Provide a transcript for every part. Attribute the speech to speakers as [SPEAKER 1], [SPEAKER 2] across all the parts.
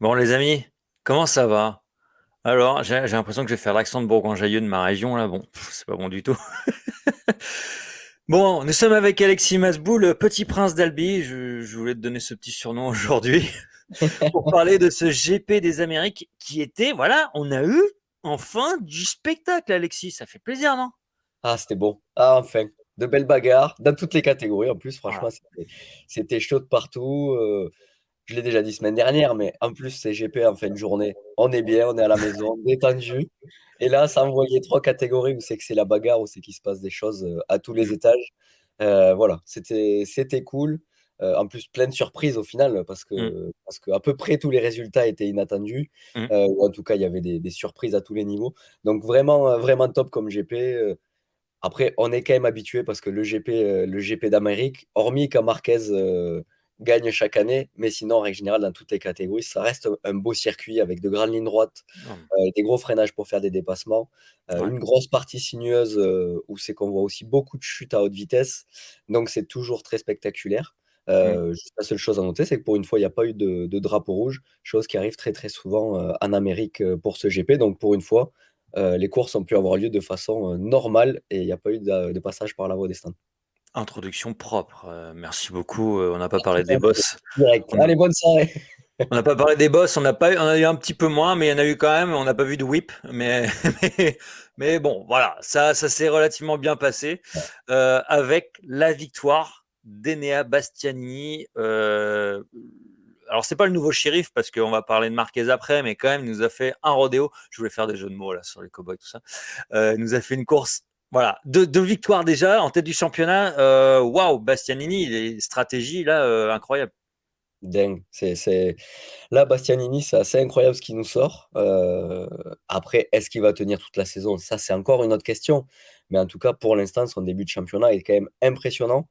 [SPEAKER 1] Bon, les amis, comment ça va? Alors, j'ai l'impression que je vais faire l'accent de Bourgoin-Jallieu de ma région, là. Bon, c'est pas bon du tout. Bon, nous sommes avec Alexis Masbou, le petit prince d'Albi. Je voulais te donner ce petit surnom aujourd'hui pour parler de ce GP des Amériques qui était, voilà, on a eu enfin du spectacle, Alexis. Ça fait plaisir, non?
[SPEAKER 2] Ah, c'était bon. Ah, enfin, de belles bagarres dans toutes les catégories. En plus, franchement,
[SPEAKER 1] Voilà.
[SPEAKER 2] c'était chaud de partout. Je l'ai déjà dit semaine dernière, mais en plus, c'est GP en fin de journée. On est bien, on est à la maison, détendu. Et là, ça envoyait trois catégories où c'est que c'est la bagarre, où c'est qu'il se passe des choses à tous les
[SPEAKER 1] Mm,
[SPEAKER 2] étages. Voilà, c'était cool. En plus, plein de surprises au final,
[SPEAKER 1] mm,
[SPEAKER 2] parce que à peu près tous les résultats étaient inattendus.
[SPEAKER 1] mm.
[SPEAKER 2] Ou en tout cas, il y avait des surprises à tous les niveaux. Donc vraiment, vraiment top comme GP. Après, on est quand même habitué parce que le GP d'Amérique, hormis quand Marquez gagne chaque année, mais sinon, en règle générale, dans toutes les catégories, ça reste un beau circuit avec de grandes lignes droites,
[SPEAKER 1] Mm.
[SPEAKER 2] des gros freinages pour faire des dépassements,
[SPEAKER 1] Ouais.
[SPEAKER 2] une grosse partie sinueuse où c'est qu'on voit aussi beaucoup de chutes à haute vitesse. Donc, c'est toujours très spectaculaire.
[SPEAKER 1] Mm.
[SPEAKER 2] Juste la seule chose à noter, c'est que pour une fois, il n'y a pas eu de drapeau rouge, chose qui arrive très très souvent en Amérique pour ce GP. Donc, pour une fois, les courses ont pu avoir lieu de façon normale et il n'y a pas eu de passage par la voie des stands.
[SPEAKER 1] Introduction propre. Merci beaucoup. On n'a pas parlé des boss.
[SPEAKER 2] Direct.
[SPEAKER 1] On
[SPEAKER 2] Allez, bonne soirée.
[SPEAKER 1] On n'a pas parlé des boss, on a eu un petit peu moins, mais il y en a eu quand même. On n'a pas vu de whip, mais, mais bon, voilà, ça s'est relativement bien passé avec la victoire d'Enea Bastianini. Alors c'est pas le nouveau shérif parce qu'on va parler de Marquez après, mais quand même il nous a fait un rodéo. Je voulais faire des jeux de mots là sur les cowboys tout ça. Il nous a fait une course. Voilà, deux victoires déjà en tête du championnat. Waouh, Bastianini, les stratégies là incroyables.
[SPEAKER 2] Dingue. Là, Bastianini, c'est assez incroyable ce qu'il nous sort. Après, est-ce qu'il va tenir toute la saison? Ça, c'est encore une autre question. Mais en tout cas, pour l'instant, son début de championnat est quand même impressionnant.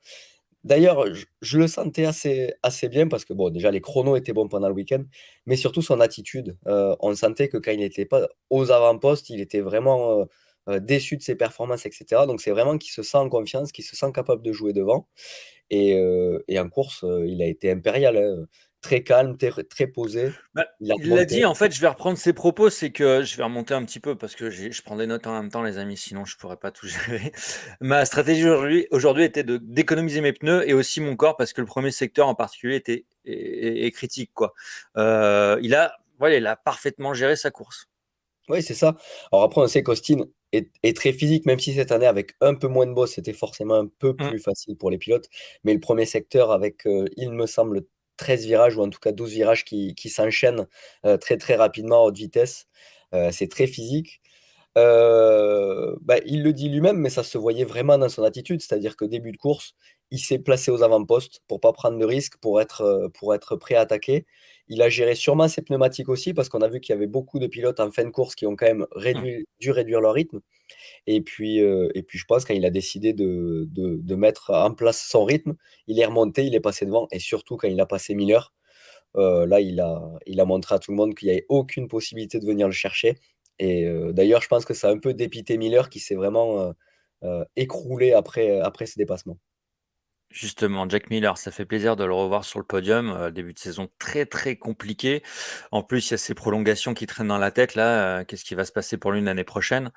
[SPEAKER 2] D'ailleurs, je le sentais assez bien parce que, bon, déjà, les chronos étaient bons pendant le week-end, mais surtout son attitude. On sentait que quand il n'était pas aux avant-postes, il était vraiment déçu de ses performances, etc. Donc, c'est vraiment qu'il se sent en confiance, qu'il se sent capable de jouer devant. Et en course, il a été impérial, hein. Très calme, très posé.
[SPEAKER 1] Bah,
[SPEAKER 2] Il a
[SPEAKER 1] il l'a
[SPEAKER 2] remonté.
[SPEAKER 1] dit, en fait, je vais reprendre ses propos, c'est que je vais remonter un petit peu parce que je prends des notes en même temps, les amis, sinon je pourrais pas tout gérer. Ma stratégie aujourd'hui était d'économiser mes pneus et aussi mon corps parce que le premier secteur en particulier est critique, quoi. Voilà, il a parfaitement géré sa course.
[SPEAKER 2] Oui, c'est ça. Alors après, on sait qu'Austin est très physique, même si cette année, avec un peu moins de boss, c'était forcément un peu
[SPEAKER 1] Mm.
[SPEAKER 2] plus facile pour les pilotes. Mais le premier secteur, avec, il me semble, 13 virages, ou en tout cas 12 virages qui s'enchaînent très très rapidement à haute vitesse, c'est très physique. Bah, il le dit lui-même, mais ça se voyait vraiment dans son attitude. C'est-à-dire que début de course, il s'est placé aux avant-postes pour pas prendre de risques, pour être prêt à attaquer. Il a géré sûrement ses pneumatiques aussi, parce qu'on a vu qu'il y avait beaucoup de pilotes en fin de course qui ont quand même
[SPEAKER 1] Mm.
[SPEAKER 2] dû réduire leur rythme. Et puis je pense quand il a décidé de mettre en place son rythme, il est remonté, il est passé devant. Et surtout quand il a passé Miller, là, il a montré à tout le monde qu'il n'y avait aucune possibilité de venir le chercher. Et d'ailleurs, je pense que ça a un peu dépité Miller qui s'est vraiment écroulé après ce dépassement.
[SPEAKER 1] Justement, Jack Miller, ça fait plaisir de le revoir sur le podium. Début de saison très très compliqué. En plus, il y a ces prolongations qui traînent dans la tête là. Qu'est-ce qui va se passer pour lui l'année prochaine?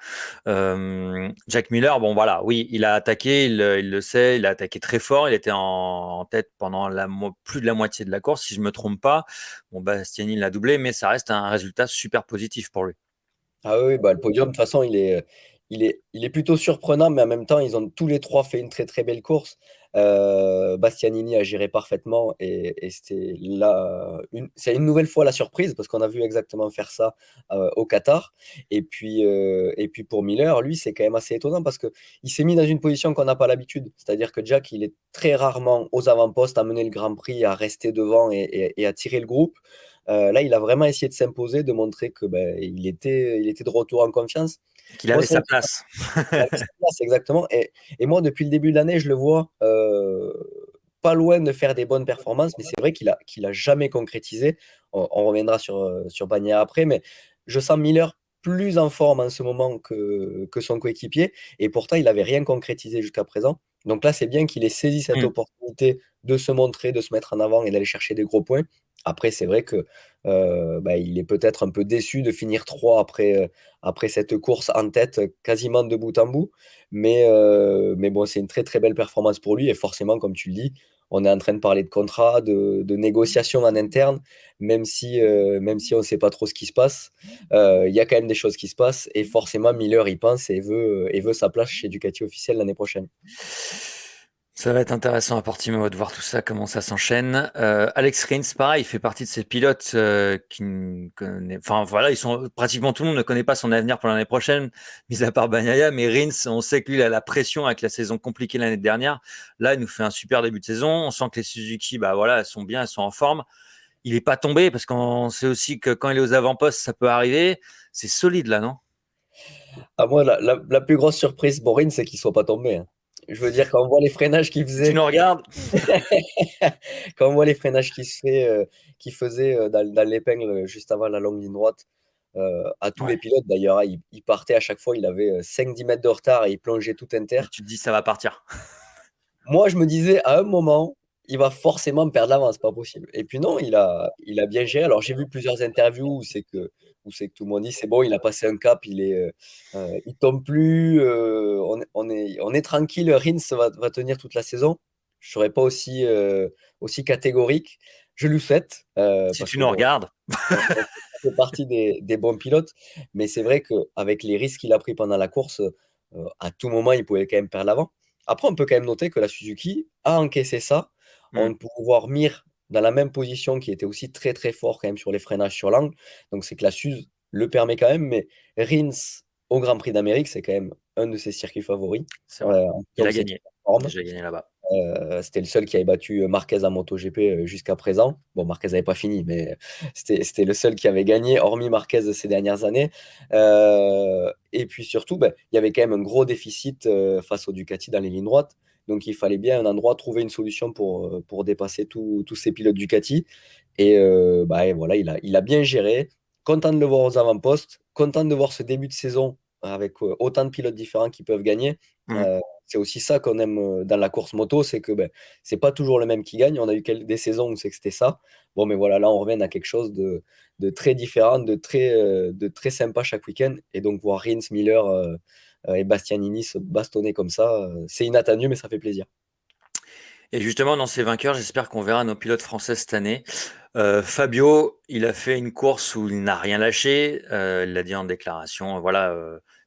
[SPEAKER 1] Jack Miller, bon voilà, oui, il a attaqué, il le sait, il a attaqué très fort. Il était en tête pendant plus de la moitié de la course, si je me trompe pas. Bon, Bastiani l'a doublé, mais ça reste un résultat super positif pour lui.
[SPEAKER 2] Ah oui, bah, le podium, de toute façon, il est plutôt surprenant, mais en même temps, ils ont tous les trois fait une très très belle course. Bastianini a géré parfaitement et c'était là, c'est une nouvelle fois la surprise parce qu'on a vu exactement faire ça au Qatar. Et puis pour Miller, lui, c'est quand même assez étonnant parce que il s'est mis dans une position qu'on n'a pas l'habitude. C'est-à-dire que Jack, il est très rarement aux avant-postes à mener le Grand Prix, à rester devant et à tirer le groupe. Là, il a vraiment essayé de s'imposer, de montrer que ben, il était de retour en confiance.
[SPEAKER 1] Qu'il
[SPEAKER 2] Moi,
[SPEAKER 1] avait
[SPEAKER 2] c'est vrai
[SPEAKER 1] sa
[SPEAKER 2] qu'il
[SPEAKER 1] place.
[SPEAKER 2] avait sa place, exactement. Et moi, depuis le début de l'année, je le vois pas loin de faire des bonnes performances, mais c'est vrai qu'il a jamais concrétisé. On reviendra sur Bagnaia après, mais je sens Miller plus en forme en ce moment que son coéquipier, et pourtant, il n'avait rien concrétisé jusqu'à présent. Donc là, c'est bien qu'il ait saisi cette
[SPEAKER 1] Mm.
[SPEAKER 2] opportunité de se montrer, de se mettre en avant et d'aller chercher des gros points. Après, c'est vrai que il est peut-être un peu déçu de finir 3 après cette course en tête, quasiment de bout en bout. Mais bon, c'est une très très belle performance pour lui. Et forcément, comme tu le dis, on est en train de parler de contrat, de négociations en interne, même si on ne sait pas trop ce qui se passe. Il y a quand même des choses qui se passent. Et forcément, Miller y pense et veut sa place chez Ducati officiel l'année prochaine.
[SPEAKER 1] Ça va être intéressant à Portimao de voir tout ça, comment ça s'enchaîne. Alex Rins, pareil, il fait partie de ces pilotes qui ne connaît, enfin voilà, ils sont pratiquement tout le monde ne connaît pas son avenir pour l'année prochaine, mis à part Bagnaia, mais Rins, on sait que lui il a la pression avec la saison compliquée l'année dernière. Là, il nous fait un super début de saison. On sent que les Suzuki, bah voilà, elles sont bien, elles sont en forme. Il est pas tombé parce qu'on sait aussi que quand il est aux avant-postes, ça peut arriver. C'est solide là, non?
[SPEAKER 2] À moi, la plus grosse surprise, Borin, c'est qu'il soit pas tombé, hein. Je veux dire, quand on voit les freinages qu'il
[SPEAKER 1] Si tu
[SPEAKER 2] faisait,
[SPEAKER 1] nous regardes,
[SPEAKER 2] quand on voit les freinages qu'il faisait dans l'épingle juste avant la longue ligne droite, à tous
[SPEAKER 1] ouais.
[SPEAKER 2] les pilotes d'ailleurs, hein, il partait à chaque fois, il avait 5-10 mètres de retard et il plongeait tout inter.
[SPEAKER 1] Et tu te dis ça va partir.
[SPEAKER 2] Moi, je me disais, à un moment, il va forcément perdre l'avance, c'est pas possible. Et puis non, il a bien géré. Alors, j'ai vu plusieurs interviews où c'est que tout le monde dit, c'est bon, il a passé un cap, il tombe plus, on est tranquille, Rins va tenir toute la saison. Je serais pas aussi catégorique. Je lui souhaite,
[SPEAKER 1] Si
[SPEAKER 2] parce
[SPEAKER 1] tu
[SPEAKER 2] que
[SPEAKER 1] nous
[SPEAKER 2] bon,
[SPEAKER 1] regardes,
[SPEAKER 2] ça fait partie des bons pilotes. Mais c'est vrai qu'avec les risques qu'il a pris pendant la course, à tout moment, il pouvait quand même perdre l'avant. Après, on peut quand même noter que la Suzuki a encaissé ça.
[SPEAKER 1] hmm,
[SPEAKER 2] On peut voir Mir dans la même position, qui était aussi très très fort quand même sur les freinages sur l'angle. Donc c'est que la Suze le permet quand même. Mais Rins au Grand Prix d'Amérique, c'est quand même un de ses circuits favoris.
[SPEAKER 1] c'est vrai.
[SPEAKER 2] En tout cas,
[SPEAKER 1] Il
[SPEAKER 2] où
[SPEAKER 1] a
[SPEAKER 2] c'est qu'il
[SPEAKER 1] gagné.
[SPEAKER 2] performe.
[SPEAKER 1] Déjà gagné là-bas.
[SPEAKER 2] C'était le seul qui avait battu Marquez en MotoGP jusqu'à présent. Bon, Marquez n'avait pas fini, mais c'était le seul qui avait gagné, hormis Marquez ces dernières années. Et puis surtout, ben, il y avait quand même un gros déficit face au Ducati dans les lignes droites. Donc il fallait bien un endroit trouver une solution pour dépasser tous ces pilotes Ducati. Et voilà, il a bien géré. Content de le voir aux avant-postes, content de voir ce début de saison avec autant de pilotes différents qui peuvent gagner.
[SPEAKER 1] Hmm.
[SPEAKER 2] C'est aussi ça qu'on aime dans la course moto, c'est que ben, c'est pas toujours le même qui gagne. On a eu des saisons où c'est que c'était ça. Bon, mais voilà, là, on revient à quelque chose de très différent, de très sympa chaque week-end. Et donc, voir Rins, Miller et Bastianini se bastonner comme ça, c'est inattendu, mais ça fait plaisir.
[SPEAKER 1] Et justement, dans ces vainqueurs, j'espère qu'on verra nos pilotes français cette année. Fabio, il a fait une course où il n'a rien lâché. Il l'a dit en déclaration. Voilà,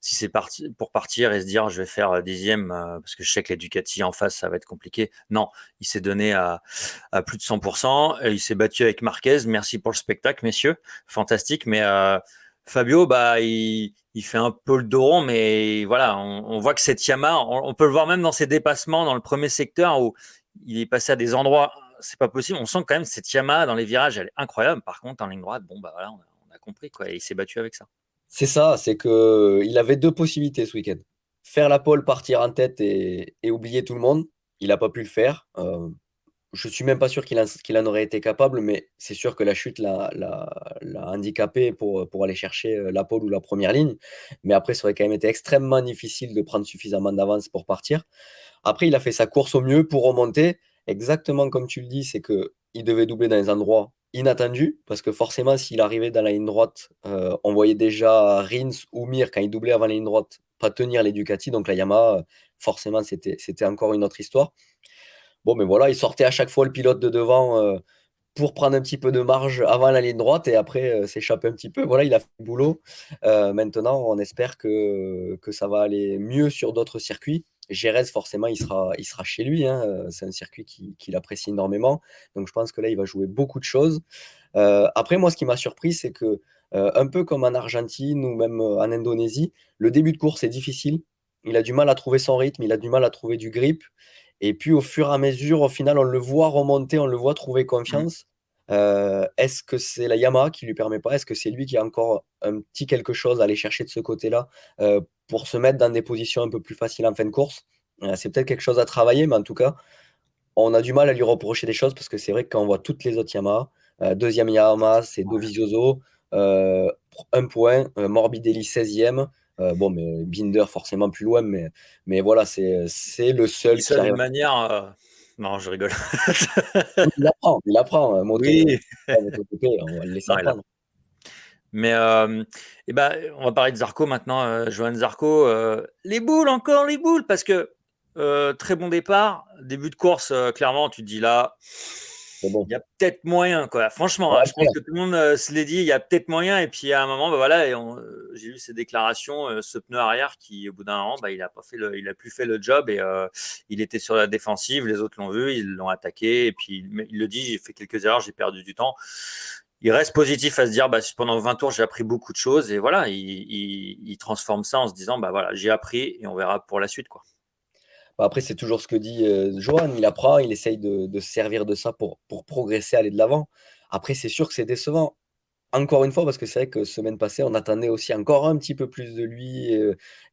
[SPEAKER 1] si c'est parti pour partir et se dire je vais faire dixième parce que je sais que les Ducati en face ça va être compliqué. Non, il s'est donné à plus de 100%. Et il s'est battu avec Marquez. Merci pour le spectacle, messieurs, fantastique. Mais Fabio, bah il fait un peu le dos rond, mais voilà, on voit que cette Yamaha, on peut le voir même dans ses dépassements dans le premier secteur où il est passé à des endroits, c'est pas possible. On sent quand même cette Yamaha dans les virages, elle est incroyable. Par contre, en ligne droite, bon, bah voilà, on a compris quoi. Et il s'est battu avec ça.
[SPEAKER 2] C'est ça, c'est que il avait deux possibilités ce week-end. Faire la pole, partir en tête et oublier tout le monde. Il n'a pas pu le faire. Je suis même pas sûr qu'il en aurait été capable, mais c'est sûr que la chute l'a handicapé pour aller chercher la pole ou la première ligne. Mais après, ça aurait quand même été extrêmement difficile de prendre suffisamment d'avance pour partir. Après, il a fait sa course au mieux pour remonter. Exactement comme tu le dis, c'est que il devait doubler dans les endroits inattendus, parce que forcément, s'il arrivait dans la ligne droite, on voyait déjà Rins ou Mir, quand il doublait avant la ligne droite, pas tenir les Ducati. Donc la Yamaha, forcément, c'était encore une autre histoire. Bon, mais voilà, il sortait à chaque fois le pilote de devant pour prendre un petit peu de marge avant la ligne droite et après s'échapper un petit peu. Voilà, il a fait le boulot. Maintenant, on espère que ça va aller mieux sur d'autres circuits. Jerez, forcément, il sera chez lui, hein. C'est un circuit qu'il apprécie énormément. Donc, je pense que là, il va jouer beaucoup de choses. Après, moi, ce qui m'a surpris, c'est que, un peu comme en Argentine ou même en Indonésie, le début de course est difficile. Il a du mal à trouver son rythme, il a du mal à trouver du grip. Et puis, au fur et à mesure, au final, on le voit remonter, on le voit trouver
[SPEAKER 1] Mm.
[SPEAKER 2] confiance. Est-ce que c'est la Yamaha qui lui permet pas? Est-ce que c'est lui qui a encore un petit quelque chose à aller chercher de ce côté-là pour se mettre dans des positions un peu plus faciles en fin de course? C'est peut-être quelque chose à travailler, mais en tout cas, on a du mal à lui reprocher des choses parce que c'est vrai que quand on voit toutes les autres Yamaha, deuxième Yamaha, c'est
[SPEAKER 1] Ouais.
[SPEAKER 2] Dovizioso, un point, Morbidelli 16e. Bon, mais Binder forcément plus loin, mais voilà, c'est le
[SPEAKER 1] Tu dis
[SPEAKER 2] seul
[SPEAKER 1] ça
[SPEAKER 2] qui
[SPEAKER 1] d'une
[SPEAKER 2] arrive.
[SPEAKER 1] manière. Non, je rigole.
[SPEAKER 2] Il apprend.
[SPEAKER 1] Oui.
[SPEAKER 2] MotoGP, on va le laisser
[SPEAKER 1] Non, il a.
[SPEAKER 2] apprendre.
[SPEAKER 1] Mais eh ben, on va parler de Zarco maintenant. Johan Zarco, les boules, encore les boules, parce que très bon départ, début de course, clairement, tu te dis là,
[SPEAKER 2] C'est bon.
[SPEAKER 1] il y a peut-être moyen, quoi. Franchement,
[SPEAKER 2] Ouais,
[SPEAKER 1] hein, je pense que tout le monde se l'est dit, il y a peut-être moyen. Et puis à un moment, bah, voilà, j'ai lu ces déclarations, ce pneu arrière qui, au bout d'un moment, bah, il a pas fait il a plus fait le job et il était sur la défensive. Les autres l'ont vu, ils l'ont attaqué. Et puis il le dit, j'ai fait quelques erreurs, j'ai perdu du temps. Il reste positif à se dire, bah, pendant 20 tours, j'ai appris beaucoup de choses. Et voilà, il transforme ça en se disant, bah voilà, j'ai appris et on verra pour la suite, quoi.
[SPEAKER 2] Bah, après, c'est toujours ce que dit Johan. Il apprend, il essaye de se servir de ça pour progresser, aller de l'avant. Après, c'est sûr que c'est décevant. Encore une fois, parce que c'est vrai que semaine passée, on attendait aussi encore un petit peu plus de lui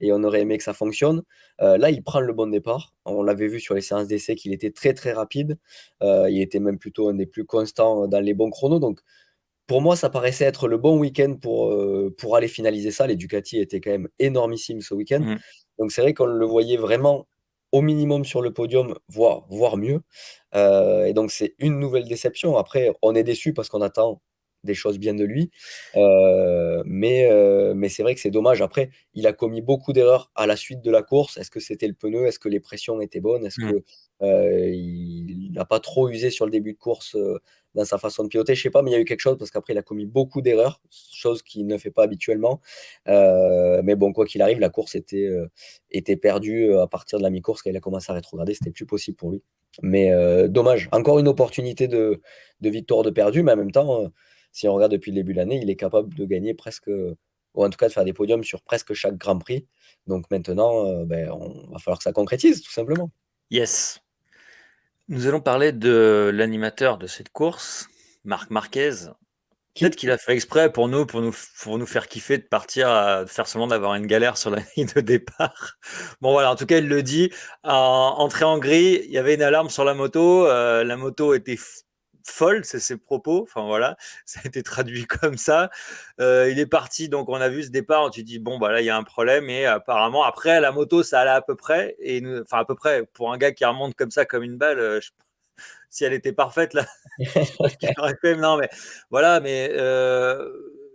[SPEAKER 2] et on aurait aimé que ça fonctionne. Là, il prend le bon départ. On l'avait vu sur les séances d'essai qu'il était très très rapide. Il était même plutôt un des plus constants dans les bons chronos. Donc, pour moi, ça paraissait être le bon week-end pour aller finaliser ça. Les Ducati étaient quand même énormissimes ce week-end.
[SPEAKER 1] Mm.
[SPEAKER 2] Donc c'est vrai qu'on le voyait vraiment au minimum sur le podium, voire mieux. Et donc c'est une nouvelle déception. Après, on est déçu parce qu'on attend des choses bien de lui. Mais c'est vrai que c'est dommage. Après, il a commis beaucoup d'erreurs à la suite de la course. Est-ce que c'était le pneu? Est-ce que les pressions étaient bonnes? Est-ce
[SPEAKER 1] Mm.
[SPEAKER 2] que il n'a pas trop usé sur le début de course dans sa façon de piloter? Je sais pas, mais il y a eu quelque chose parce qu'après, il a commis beaucoup d'erreurs, chose qu'il ne fait pas habituellement. Mais bon, quoi qu'il arrive, la course était perdue à partir de la mi-course quand il a commencé à rétrograder. C'était plus possible pour lui. Mais dommage. Encore une opportunité de victoire de perdu, mais en même temps, si on regarde depuis le début de l'année, il est capable de gagner presque, ou en tout cas de faire des podiums sur presque chaque Grand Prix. Donc maintenant, ben, on va falloir que ça concrétise, tout simplement.
[SPEAKER 1] Yes. Nous allons parler de l'animateur de cette course, Marc Marquez. Peut-être
[SPEAKER 2] Qui?
[SPEAKER 1] qu'il a fait exprès pour nous faire kiffer de partir, de faire semblant d'avoir une galère sur la ligne de départ. Bon voilà, en tout cas, il le dit. Entrée en grille, il y avait une alarme sur la moto était folle, c'est ses propos. Enfin voilà, ça a été traduit comme ça. Il est parti, donc on a vu ce départ. Tu dis bon bah là il y a un problème et apparemment après la moto ça allait à peu près enfin à peu près pour un gars qui remonte comme ça comme une balle. Si elle était parfaite là, je sais pas ce qu'il aurait fait. Non, mais voilà, mais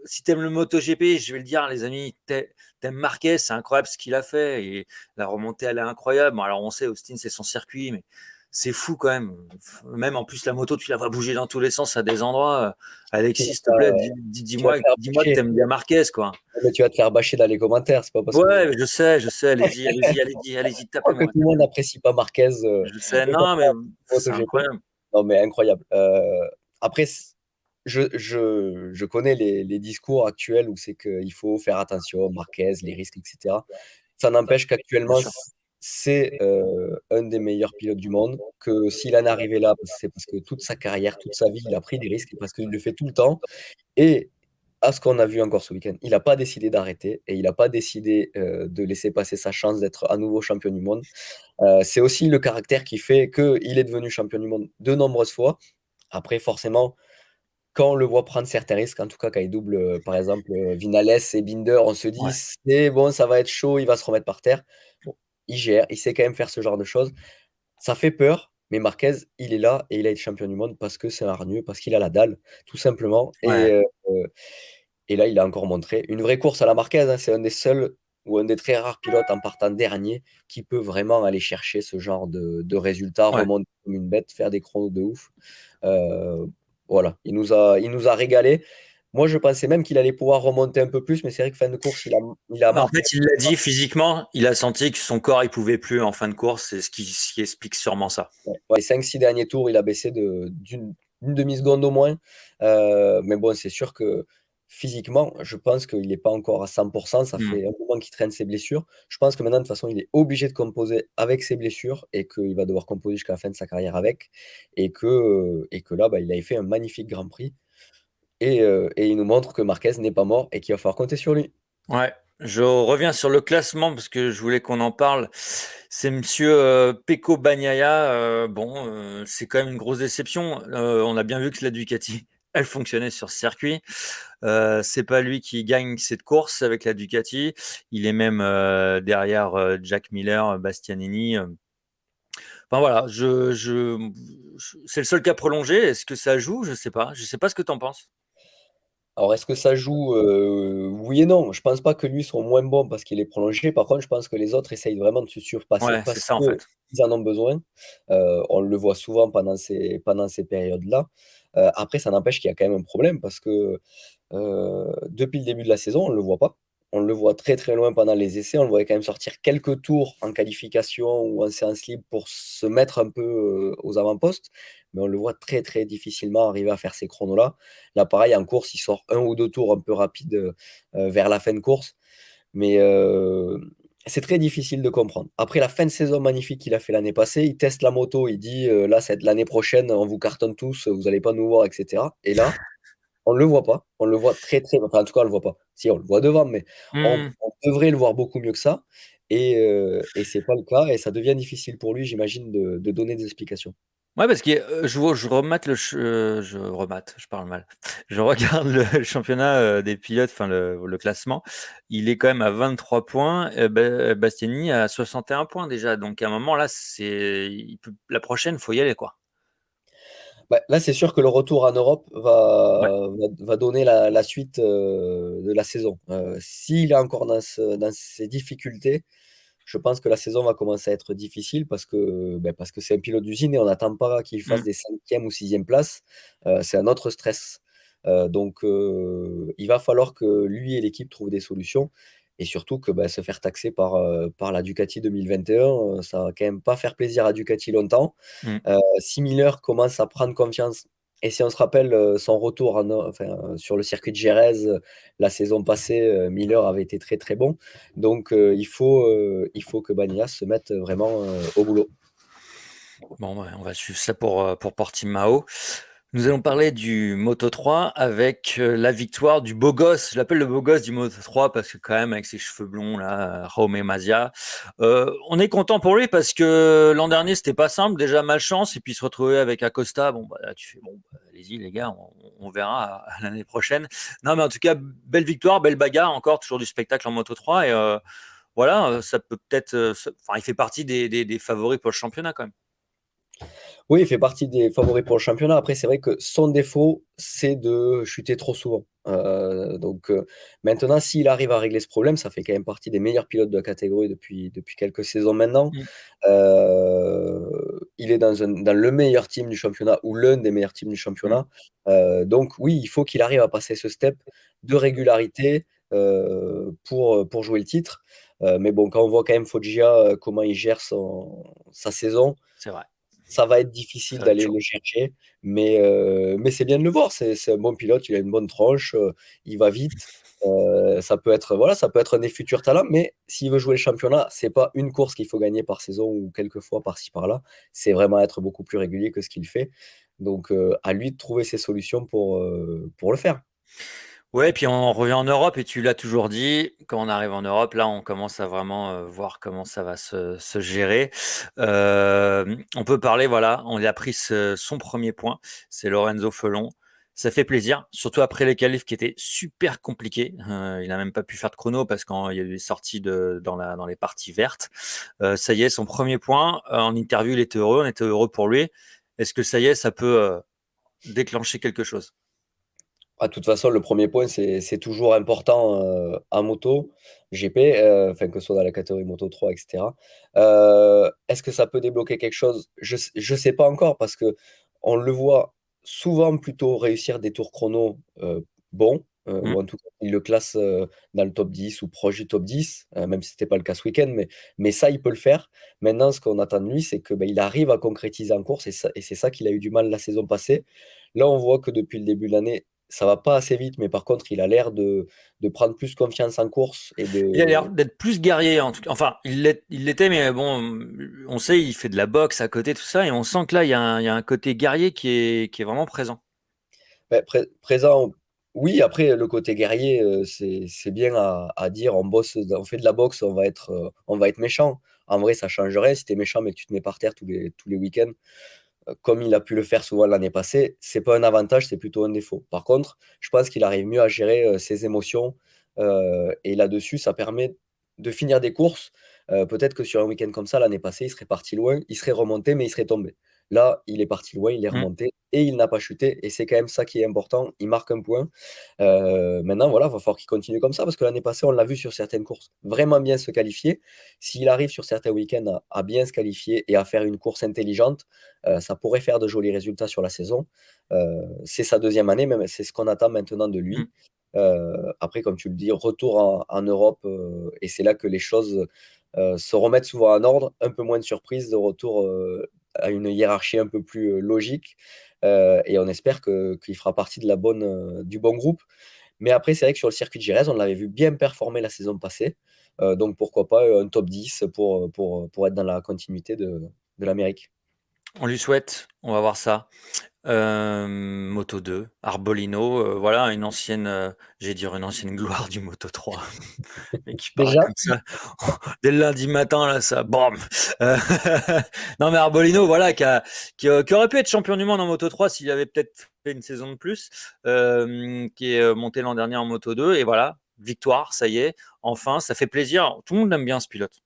[SPEAKER 1] si t'aimes le MotoGP, je vais le dire, les amis, t'aimes Marquez, c'est incroyable ce qu'il a fait. Et la remontée, elle est incroyable. Bon, alors, on sait, Austin, c'est son circuit, mais c'est fou quand même. Même en plus, la moto, tu la vois bouger dans tous les sens à des endroits.
[SPEAKER 2] Tu vas,
[SPEAKER 1] Alexis, s'il te plaît,
[SPEAKER 2] tu vas te faire
[SPEAKER 1] dis-moi que
[SPEAKER 2] bâcher.
[SPEAKER 1] t'aimes bien Marquez, quoi.
[SPEAKER 2] Mais tu vas te faire bâcher dans les commentaires. C'est pas parce que
[SPEAKER 1] Ouais, je sais, allez-y,
[SPEAKER 2] je crois que
[SPEAKER 1] tapez-moi,
[SPEAKER 2] tout le monde
[SPEAKER 1] tapez-moi.
[SPEAKER 2] n'apprécie pas Marquez.
[SPEAKER 1] Je sais,
[SPEAKER 2] Que ça
[SPEAKER 1] non, mais
[SPEAKER 2] soit en
[SPEAKER 1] c'est
[SPEAKER 2] MotoGP.
[SPEAKER 1] incroyable.
[SPEAKER 2] Non, mais incroyable. Après, je connais les discours actuels où c'est qu'il faut faire attention, Marquez, les risques, etc. Ça n'empêche
[SPEAKER 1] Bien
[SPEAKER 2] qu'actuellement,
[SPEAKER 1] sûr.
[SPEAKER 2] c'est un des meilleurs pilotes du monde. Que s'il en est arrivé là, c'est parce que toute sa carrière, toute sa vie, il a pris des risques, parce qu'il le fait tout le temps. Et à ce qu'on a vu encore ce week-end, il n'a pas décidé d'arrêter et il n'a pas décidé de laisser passer sa chance d'être à nouveau champion du monde. C'est aussi le caractère qui fait qu'il est devenu champion du monde de nombreuses fois. Après, forcément, quand on le voit prendre certains risques, en tout cas quand il double, par exemple, Vinales et Binder, on se dit,
[SPEAKER 1] Ouais.
[SPEAKER 2] c'est bon, ça va être chaud, il va se remettre par terre. Bon, il gère, il sait quand même faire ce genre de choses. Ça fait peur, mais Marquez, il est là et il a été champion du monde parce que c'est un hargneux, parce qu'il a la dalle, tout simplement.
[SPEAKER 1] Ouais.
[SPEAKER 2] Et là, il a encore montré une vraie course à la Marquez, hein. C'est un des seuls ou un des très rares pilotes en partant dernier qui peut vraiment aller chercher ce genre de résultats,
[SPEAKER 1] Ouais.
[SPEAKER 2] remonter comme une bête, faire des chronos de ouf. Euh, voilà, il nous a régalé. Moi, je pensais même qu'il allait pouvoir remonter un peu plus, mais c'est vrai que fin de course, il a
[SPEAKER 1] En
[SPEAKER 2] marqué.
[SPEAKER 1] fait, il l'a dit physiquement, il a senti que son corps, il pouvait plus en fin de course, c'est ce qui explique sûrement ça.
[SPEAKER 2] Ouais, les 5-6 derniers tours, il a baissé d'une demi-seconde au moins. Mais bon, c'est sûr que physiquement, je pense qu'il n'est pas encore à 100%. Ça
[SPEAKER 1] Hmm.
[SPEAKER 2] fait un moment qu'il traîne ses blessures. Je pense que maintenant, de toute façon, il est obligé de composer avec ses blessures et qu'il va devoir composer jusqu'à la fin de sa carrière avec. Et que là, bah, il avait fait un magnifique Grand Prix. Et il nous montre que Marquez n'est pas mort et qu'il va falloir compter sur lui.
[SPEAKER 1] Ouais. Je reviens sur le classement parce que je voulais qu'on en parle. C'est Monsieur Pecco Bagnaia. Bon, c'est quand même une grosse déception. On a bien vu que la Ducati, elle fonctionnait sur ce circuit. C'est pas lui qui gagne cette course avec la Ducati. Il est même derrière Jack Miller, Bastianini. Enfin voilà, c'est le seul cas prolongé. Est-ce que ça joue? Je sais pas. Je sais pas ce que tu en penses.
[SPEAKER 2] Alors, est-ce que ça joue? Oui et non. Je pense pas que lui soit moins bon parce qu'il est prolongé. Par contre, je pense que les autres essayent vraiment de se surpasser
[SPEAKER 1] Ouais, c'est
[SPEAKER 2] parce
[SPEAKER 1] ça en fait.
[SPEAKER 2] qu'ils en ont besoin. On le voit souvent pendant ces périodes-là. Après, ça n'empêche qu'il y a quand même un problème parce que depuis le début de la saison, on ne le voit pas. On le voit très très loin pendant les essais. On le voyait quand même sortir quelques tours en qualification ou en séance libre pour se mettre un peu aux avant-postes. Mais on le voit très très difficilement arriver à faire ces chronos-là. Là, pareil, en course, il sort un ou deux tours un peu rapides vers la fin de course. Mais c'est très difficile de comprendre. Après la fin de saison magnifique qu'il a fait l'année passée, il teste la moto, il dit là, l'année prochaine, on vous cartonne tous, vous n'allez pas nous voir, etc. Et là, on ne le voit pas. On le voit très, très. Enfin, en tout cas, on le voit pas. Si, on le voit devant, mais
[SPEAKER 1] Hmm.
[SPEAKER 2] on devrait le voir beaucoup mieux que ça. Et c'est pas le cas. Et ça devient difficile pour lui, j'imagine, de donner des explications.
[SPEAKER 1] Ouais, parce que je remate je remate, je parle mal. Je regarde le championnat des pilotes, enfin le classement. Il est quand même à 23 points. Bastiani à 61 points déjà. Donc à un moment là, la prochaine, faut y aller quoi.
[SPEAKER 2] Bah, là, c'est sûr que le retour en Europe
[SPEAKER 1] Ouais.
[SPEAKER 2] va donner la suite de la saison. S'il est encore dans ces difficultés, je pense que la saison va commencer à être difficile parce que c'est un pilote d'usine et on n'attend pas qu'il fasse
[SPEAKER 1] Hmm.
[SPEAKER 2] des cinquième ou sixième places. C'est un autre stress. Donc, il va falloir que lui et l'équipe trouvent des solutions. Et surtout que se faire taxer par la Ducati 2021, ça va quand même pas faire plaisir à Ducati longtemps.
[SPEAKER 1] Hmm.
[SPEAKER 2] Si Miller commence à prendre confiance, et si on se rappelle son retour sur le circuit de Jerez la saison passée, Miller avait été très très bon. Donc il faut que Bagnaia se mette vraiment au boulot.
[SPEAKER 1] Bon, ouais, on va suivre ça pour Portimao. Nous allons parler du Moto 3 avec la victoire du beau gosse. Je l'appelle le beau gosse du Moto 3 parce que quand même avec ses cheveux blonds là, Jaume Mazia, on est content pour lui parce que l'an dernier c'était pas simple, déjà malchance et puis se retrouver avec Acosta. Bon bah là, tu fais bon, bah, allez-y les gars, on verra l'année prochaine. Non mais en tout cas belle victoire, belle bagarre, encore toujours du spectacle en Moto 3 et voilà, ça peut peut-être, enfin il fait partie des favoris pour le championnat quand même.
[SPEAKER 2] Oui, il fait partie des favoris pour le championnat. Après, c'est vrai que son défaut, c'est de chuter trop souvent. Donc maintenant, s'il arrive à régler ce problème, ça fait quand même partie des meilleurs pilotes de la catégorie depuis quelques saisons maintenant.
[SPEAKER 1] Mm.
[SPEAKER 2] Il est dans le meilleur team du championnat ou l'un des meilleurs teams du
[SPEAKER 1] Mm.
[SPEAKER 2] championnat. Donc oui, il faut qu'il arrive à passer ce step de régularité pour jouer le titre. Mais bon, quand on voit quand même Foggia, comment il gère sa saison,
[SPEAKER 1] C'est vrai,
[SPEAKER 2] ça va être difficile
[SPEAKER 1] ça va être
[SPEAKER 2] d'aller
[SPEAKER 1] chaud.
[SPEAKER 2] le chercher, mais c'est bien de le voir. C'est un bon pilote, il a une bonne tranche, il va vite. Ça peut être, voilà, ça peut être un des futurs talents, mais s'il veut jouer le championnat, c'est pas une course qu'il faut gagner par saison ou quelques fois par-ci par-là. C'est vraiment être beaucoup plus régulier que ce qu'il fait. Donc, à lui de trouver ses solutions pour le faire.
[SPEAKER 1] Ouais, puis on revient en Europe et tu l'as toujours dit, quand on arrive en Europe, là, on commence à vraiment voir comment ça va se gérer. On peut parler, voilà, on a pris son premier point, c'est Lorenzo Felon. Ça fait plaisir, surtout après les qualifs qui étaient super compliqués. Il n'a même pas pu faire de chrono parce qu'il y a eu des sorties dans les parties vertes. Ça y est, son premier point. En interview, il était heureux, on était heureux pour lui. Est-ce que ça y est, ça peut déclencher quelque chose?
[SPEAKER 2] Ah, de toute façon, le premier point, c'est toujours important en moto, GP, enfin, que ce soit dans la catégorie Moto 3, etc. Est-ce que ça peut débloquer quelque chose? Je ne sais pas encore parce que on le voit souvent plutôt réussir des tours chrono bons,
[SPEAKER 1] Mm.
[SPEAKER 2] ou en tout cas, il le classe dans le top 10 ou proche du top 10, même si ce n'était pas le cas ce week-end, mais ça, il peut le faire. Maintenant, ce qu'on attend de lui, c'est qu'il arrive à concrétiser en course et c'est ça qu'il a eu du mal la saison passée. Là, on voit que depuis le début de l'année, ça va pas assez vite, mais par contre, il a l'air de prendre plus confiance en course et
[SPEAKER 1] Il a
[SPEAKER 2] de.
[SPEAKER 1] l'air d'être plus guerrier en tout cas. Enfin, il l'était, mais bon, on sait, il fait de la boxe à côté, tout ça, et on sent que là, il y a un côté guerrier qui est vraiment présent.
[SPEAKER 2] Présent. Oui, après, le côté guerrier, c'est bien à dire. On bosse, on fait de la boxe, on va être méchant. En vrai, ça change rien si tu es méchant, mais que tu te mets par terre tous les week-ends. comme il a pu le faire souvent l'année passée, c'est pas un avantage, c'est plutôt un défaut. Par contre, je pense qu'il arrive mieux à gérer ses émotions et là-dessus, ça permet de finir des courses. Peut-être que sur un week-end comme ça, l'année passée, il serait parti loin, il serait remonté, mais il serait tombé. Là, il est parti loin, il est
[SPEAKER 1] Mm.
[SPEAKER 2] remonté et il n'a pas chuté. Et c'est quand même ça qui est important. Il marque un point. Maintenant, voilà, il va falloir qu'il continue comme ça parce que l'année passée, on l'a vu sur certaines courses, vraiment bien se qualifier. S'il arrive sur certains week-ends à bien se qualifier et à faire une course intelligente, ça pourrait faire de jolis résultats sur la saison. C'est sa deuxième année, même c'est ce qu'on attend maintenant de lui.
[SPEAKER 1] Mm.
[SPEAKER 2] Après, comme tu le dis, retour en Europe, et c'est là que les choses se remettent souvent en ordre, un peu moins de surprises, de retour à une hiérarchie un peu plus logique. Et on espère qu'il fera partie de du bon groupe. Mais après, c'est vrai que sur le circuit de Jerez, on l'avait vu bien performer la saison passée. Donc pourquoi pas un top 10 pour être dans la continuité de l'Amérique.
[SPEAKER 1] On lui souhaite, on va voir ça. Moto 2, Arbolino, voilà, j'allais dire une ancienne gloire du Moto 3. Mais qui parle
[SPEAKER 2] Déjà,
[SPEAKER 1] comme ça, dès le lundi matin, là, ça, bam. Euh, non, mais Arbolino, voilà, qui aurait pu être champion du monde en Moto 3 s'il avait peut-être fait une saison de plus, qui est monté l'an dernier en Moto 2, et voilà, victoire, ça y est, enfin, ça fait plaisir. Tout le monde aime bien ce pilote.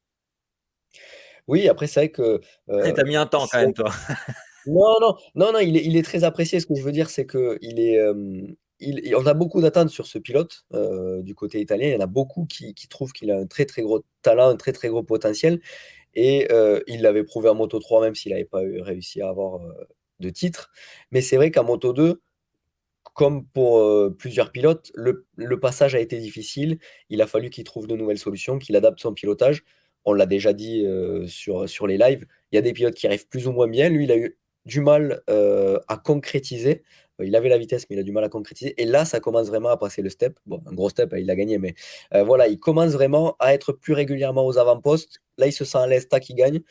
[SPEAKER 2] oui, après, c'est vrai que
[SPEAKER 1] Et
[SPEAKER 2] euh,
[SPEAKER 1] t'as mis un temps quand même, toi.
[SPEAKER 2] non, non, non, non, il est très apprécié. Ce que je veux dire, c'est que on a beaucoup d'attentes sur ce pilote du côté italien. Il y en a beaucoup qui trouvent qu'il a un très très gros talent, un très très gros potentiel. Et il l'avait prouvé en Moto 3, même s'il n'avait pas réussi à avoir de titre. Mais c'est vrai qu'en Moto 2, comme pour plusieurs pilotes, le passage a été difficile. Il a fallu qu'il trouve de nouvelles solutions, qu'il adapte son pilotage. On l'a déjà dit sur les lives. Il y a des pilotes qui arrivent plus ou moins bien. Lui, il a eu du mal à concrétiser. Il avait la vitesse, mais il a du mal à concrétiser. Et là, ça commence vraiment à passer le step. Bon, un gros step, il a gagné, mais voilà, il commence vraiment à être plus régulièrement aux avant-postes. Là, il se sent à l'aise, tac, il gagne.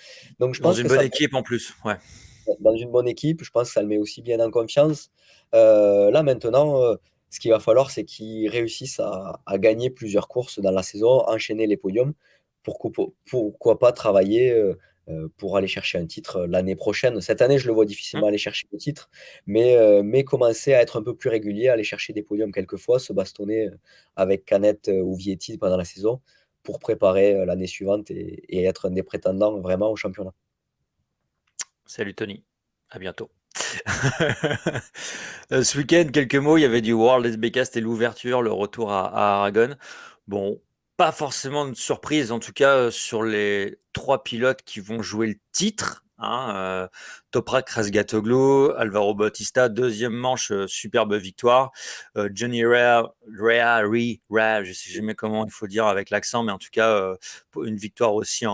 [SPEAKER 2] Donc, je
[SPEAKER 1] Dans
[SPEAKER 2] pense
[SPEAKER 1] une
[SPEAKER 2] que
[SPEAKER 1] bonne
[SPEAKER 2] ça
[SPEAKER 1] équipe en plus, ouais.
[SPEAKER 2] dans une bonne équipe. Je pense que ça le met aussi bien en confiance. Là, maintenant, ce qu'il va falloir, c'est qu'il réussisse à gagner plusieurs courses dans la saison, enchaîner les podiums. Pourquoi pas travailler pour aller chercher un titre l'année prochaine. Cette année, je le vois
[SPEAKER 1] Hum.
[SPEAKER 2] difficilement aller chercher le titre, mais commencer à être un peu plus régulier, aller chercher des podiums quelquefois, se bastonner avec Canet ou Vietti pendant la saison pour préparer l'année suivante et être un des prétendants vraiment au championnat.
[SPEAKER 1] Salut Tony, à bientôt. Ce week-end, quelques mots, il y avait du World SBK, c'était l'ouverture, le retour à Aragon. Bon, pas forcément de surprise, en tout cas sur les trois pilotes qui vont jouer le titre. Hein, Toprak Razgatoglu, Alvaro Bautista, deuxième manche, superbe victoire. Johnny Rea, je sais jamais comment il faut dire avec l'accent, mais en tout cas, une victoire aussi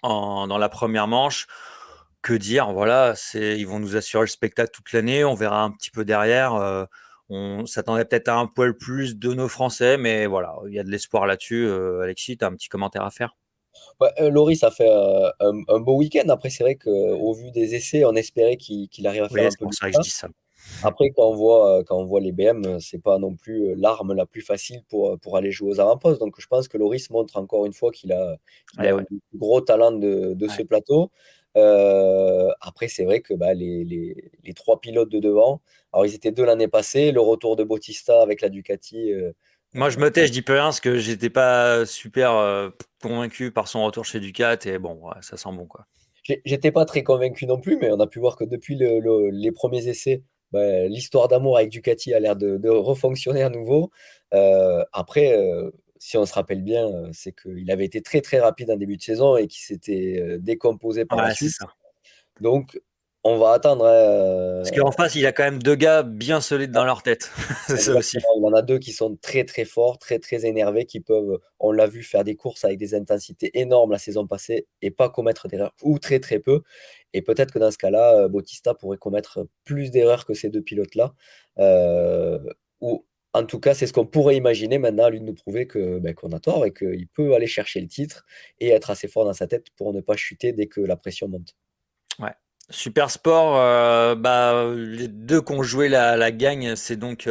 [SPEAKER 1] dans la première manche. Que dire, voilà, ils vont nous assurer le spectacle toute l'année, on verra un petit peu derrière. On s'attendait peut-être à un poil plus de nos Français, mais voilà, il y a de l'espoir là-dessus. Alexis, tu as un petit commentaire à faire?
[SPEAKER 2] Ouais, Loris a fait un beau week-end. Après, c'est vrai qu'au vu des essais, on espérait qu'il arrive à
[SPEAKER 1] Oui,
[SPEAKER 2] faire un
[SPEAKER 1] c'est
[SPEAKER 2] peu
[SPEAKER 1] pour
[SPEAKER 2] mieux
[SPEAKER 1] ça que
[SPEAKER 2] que
[SPEAKER 1] je
[SPEAKER 2] ça.
[SPEAKER 1] dis ça.
[SPEAKER 2] Après, quand on voit les BM, c'est pas non plus l'arme la plus facile pour aller jouer aux avant-postes. Donc, je pense que Loris montre encore une fois qu'il a
[SPEAKER 1] Eh
[SPEAKER 2] un
[SPEAKER 1] ouais,
[SPEAKER 2] des plus gros talent de ce
[SPEAKER 1] ouais.
[SPEAKER 2] plateau. Après, c'est vrai que bah, les trois pilotes de devant, alors ils étaient deux l'année passée, le retour de Bautista avec la Ducati.
[SPEAKER 1] Moi, je me tais, je dis plus rien parce que j'étais pas super convaincu par son retour chez Ducat et bon, ouais, ça sent bon quoi.
[SPEAKER 2] J'étais pas très convaincu non plus, mais on a pu voir que depuis les premiers essais, bah, l'histoire d'amour avec Ducati a l'air de refonctionner à nouveau. Après, si on se rappelle bien, c'est qu'il avait été très très rapide en début de saison et qu'il s'était décomposé par la
[SPEAKER 1] Ouais, c'est
[SPEAKER 2] suite.
[SPEAKER 1] ça.
[SPEAKER 2] Donc, on va attendre,
[SPEAKER 1] Parce qu'en face, il a quand même deux gars bien solides dans leur tête. C'est ça aussi.
[SPEAKER 2] exactement. Il y en a deux qui sont très très forts, très très énervés, qui peuvent, on l'a vu, faire des courses avec des intensités énormes la saison passée et pas commettre d'erreurs, ou très très peu. Et peut-être que dans ce cas-là, Bautista pourrait commettre plus d'erreurs que ces deux pilotes-là. Euh, ou en tout cas, c'est ce qu'on pourrait imaginer maintenant, à lui de nous prouver qu'on a tort et qu'il peut aller chercher le titre et être assez fort dans sa tête pour ne pas chuter dès que la pression monte.
[SPEAKER 1] Ouais. Super Sport, les deux qui ont joué la gagne, c'est donc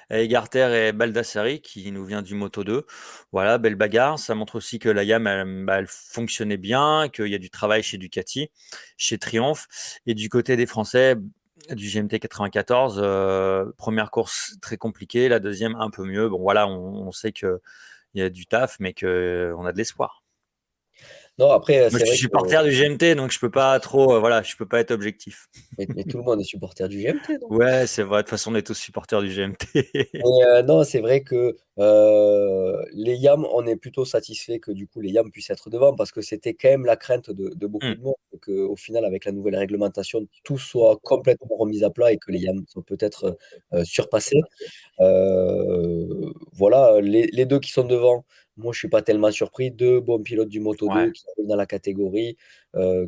[SPEAKER 1] Egarter et Baldassari qui nous vient du Moto 2. Voilà, belle bagarre. Ça montre aussi que la YAM, elle fonctionnait bien, qu'il y a du travail chez Ducati, chez Triumph. Et du côté des Français, du GMT 94, première course très compliquée, la deuxième un peu mieux. Bon, voilà, on sait qu'il y a du taf, mais qu'on a de l'espoir.
[SPEAKER 2] Non, après,
[SPEAKER 1] Moi,
[SPEAKER 2] c'est
[SPEAKER 1] je suis
[SPEAKER 2] vrai que
[SPEAKER 1] supporter du GMT, donc je peux pas trop, voilà, je peux pas être objectif.
[SPEAKER 2] mais tout le monde est supporter du GMT, non?
[SPEAKER 1] Ouais, c'est vrai. De toute façon, on est tous supporters du GMT.
[SPEAKER 2] Mais non, c'est vrai que les YAM, on est plutôt satisfait que du coup les YAM puissent être devant parce que c'était quand même la crainte de beaucoup
[SPEAKER 1] Hmm.
[SPEAKER 2] de monde qu'au final, avec la nouvelle réglementation, tout soit complètement remis à plat et que les YAM soient peut-être surpassés. Voilà, les deux qui sont devant, moi je suis pas tellement surpris. Deux bons pilotes du Moto
[SPEAKER 1] Ouais.
[SPEAKER 2] 2 qui arrivent dans la catégorie,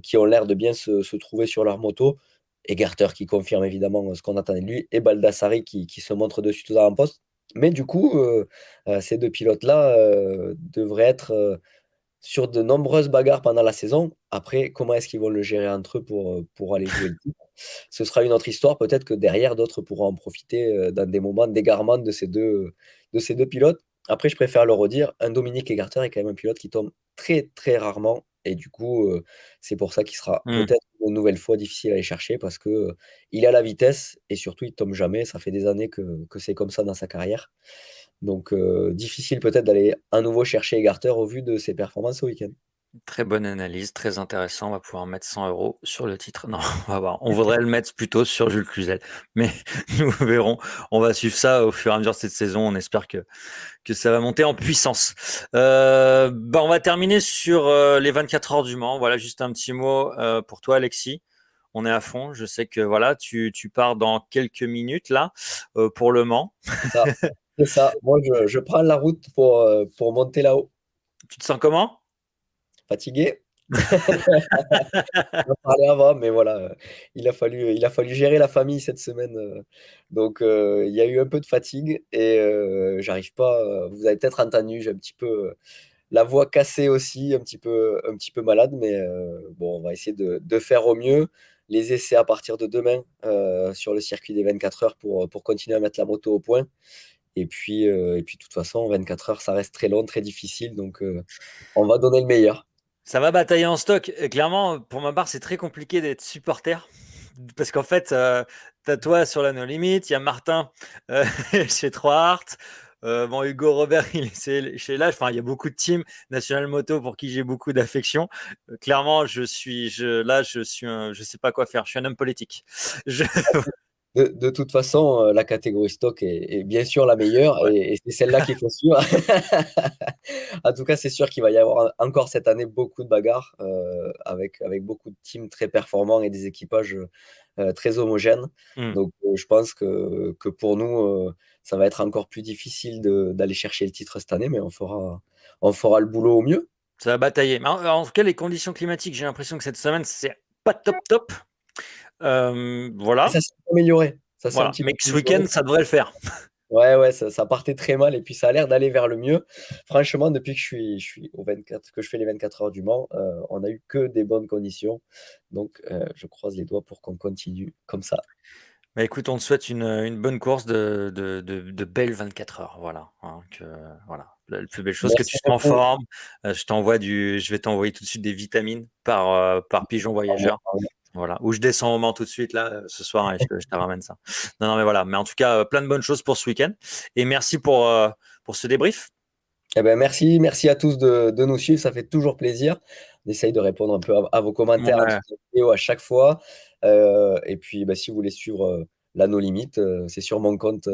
[SPEAKER 2] qui ont l'air de bien se trouver sur leur moto. Egarter qui confirme évidemment ce qu'on attendait de lui, et Baldassari qui se montre dessus tout en poste. Mais du coup, ces deux pilotes-là devraient être sur de nombreuses bagarres pendant la saison. Après, comment est-ce qu'ils vont le gérer entre eux pour aller jouer le titre? Ce sera une autre histoire. Peut-être que derrière, d'autres pourront en profiter dans des moments d'égarement de ces deux pilotes. Après, je préfère le redire, un Dominique Egarter est quand même un pilote qui tombe très très rarement. Et du coup, c'est pour ça qu'il sera
[SPEAKER 1] Hmm.
[SPEAKER 2] peut-être une nouvelle fois difficile à aller chercher parce que il a la vitesse et surtout il tombe jamais. Ça fait des années que c'est comme ça dans sa carrière. Donc difficile peut-être d'aller à nouveau chercher Egarter au vu de ses performances au week-end.
[SPEAKER 1] Très bonne analyse, très intéressant. On va pouvoir mettre 100 euros sur le titre. Non, on va voir. On voudrait le mettre plutôt sur Jules Cluzel. Mais nous verrons. On va suivre ça au fur et à mesure de cette saison. On espère que ça va monter en puissance. On va terminer sur les 24 heures du Mans. Voilà, juste un petit mot pour toi, Alexis. On est à fond. Je sais que voilà, tu pars dans quelques minutes là pour le Mans.
[SPEAKER 2] Ça, c'est ça. Moi, je prends la route pour monter là-haut.
[SPEAKER 1] Tu te sens comment?
[SPEAKER 2] Fatigué? On en parlait avant, mais voilà, il a fallu gérer la famille cette semaine, donc il y a eu un peu de fatigue et j'arrive pas, vous avez peut-être entendu, j'ai un petit peu, la voix cassée aussi, un petit peu malade, mais bon, on va essayer de faire au mieux. Les essais à partir de demain, sur le circuit des 24 heures pour continuer à mettre la moto au point et puis de toute façon 24 heures, ça reste très long, très difficile, donc on va donner le meilleur.
[SPEAKER 1] Ça va batailler en stock. Clairement, pour ma part, c'est très compliqué d'être supporter. Parce qu'en fait, t'as toi sur la No Limit, il y a Martin chez 3 Art. Bon, Hugo Robert, il est chez Lage. Enfin, il y a beaucoup de teams National Moto pour qui j'ai beaucoup d'affection. Clairement, je suis je sais pas quoi faire. Je suis un homme politique. Je,
[SPEAKER 2] De toute façon, la catégorie stock est bien sûr la meilleure
[SPEAKER 1] ouais.
[SPEAKER 2] et c'est celle-là qu'il faut suivre. En tout cas, c'est sûr qu'il va y avoir encore cette année beaucoup de bagarres avec beaucoup de teams très performants et des équipages très homogènes.
[SPEAKER 1] Hmm.
[SPEAKER 2] Donc, je pense que pour nous, ça va être encore plus difficile d'aller chercher le titre cette année, mais on fera le boulot au mieux.
[SPEAKER 1] Ça va batailler. Mais en tout cas, les conditions climatiques, j'ai l'impression que cette semaine, c'est pas top top.
[SPEAKER 2] Et
[SPEAKER 1] Voilà.
[SPEAKER 2] ça s'est amélioré. Ça s'est un
[SPEAKER 1] Voilà.
[SPEAKER 2] petit
[SPEAKER 1] Mais
[SPEAKER 2] peu
[SPEAKER 1] ce
[SPEAKER 2] amélioré.
[SPEAKER 1] week-end, ça devrait le faire.
[SPEAKER 2] Ouais, ouais, ça partait très mal et puis ça a l'air d'aller vers le mieux. Franchement, depuis que je suis au 24, que je fais les 24 heures du Mans, on a eu que des bonnes conditions. Donc, je croise les doigts pour qu'on continue comme ça.
[SPEAKER 1] Bah, écoute, on te souhaite une bonne course de belles 24 heures. Voilà, hein, voilà. La plus belle chose, que
[SPEAKER 2] Merci
[SPEAKER 1] tu te en
[SPEAKER 2] beaucoup.
[SPEAKER 1] forme. Je vais t'envoyer tout de suite des vitamines par pigeon voyageur. Voilà. Ou je descends au Mans tout de suite là ce soir hein, et je te ramène ça. Non, non, mais voilà. Mais en tout cas, plein de bonnes choses pour ce week-end. Et merci pour ce débrief.
[SPEAKER 2] Eh ben, merci à tous de nous suivre. Ça fait toujours plaisir. On essaye de répondre un peu à vos commentaires en dessous
[SPEAKER 1] Ouais.
[SPEAKER 2] de la vidéo à chaque fois. Et puis, bah, si vous voulez suivre la No Limit, c'est sur mon compte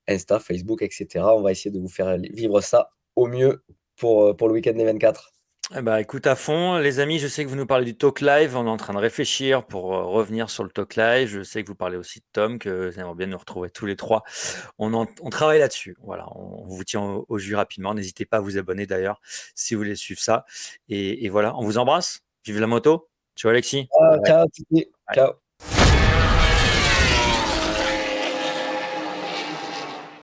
[SPEAKER 2] Insta, Facebook, etc. On va essayer de vous faire vivre ça au mieux pour le week-end des 24.
[SPEAKER 1] Eh ben, écoute à fond, les amis, je sais que vous nous parlez du talk live, on est en train de réfléchir pour revenir sur le talk live. Je sais que vous parlez aussi de Tom, que vous aimeriez bien nous retrouver tous les trois. On travaille là-dessus. Voilà, on vous tient au jus rapidement. N'hésitez pas à vous abonner d'ailleurs si vous voulez suivre ça. Et voilà, on vous embrasse. Vive la moto. Ciao Alexis.
[SPEAKER 2] Ah,
[SPEAKER 1] Bye
[SPEAKER 2] ciao, Titi.
[SPEAKER 1] bye.
[SPEAKER 2] Ciao.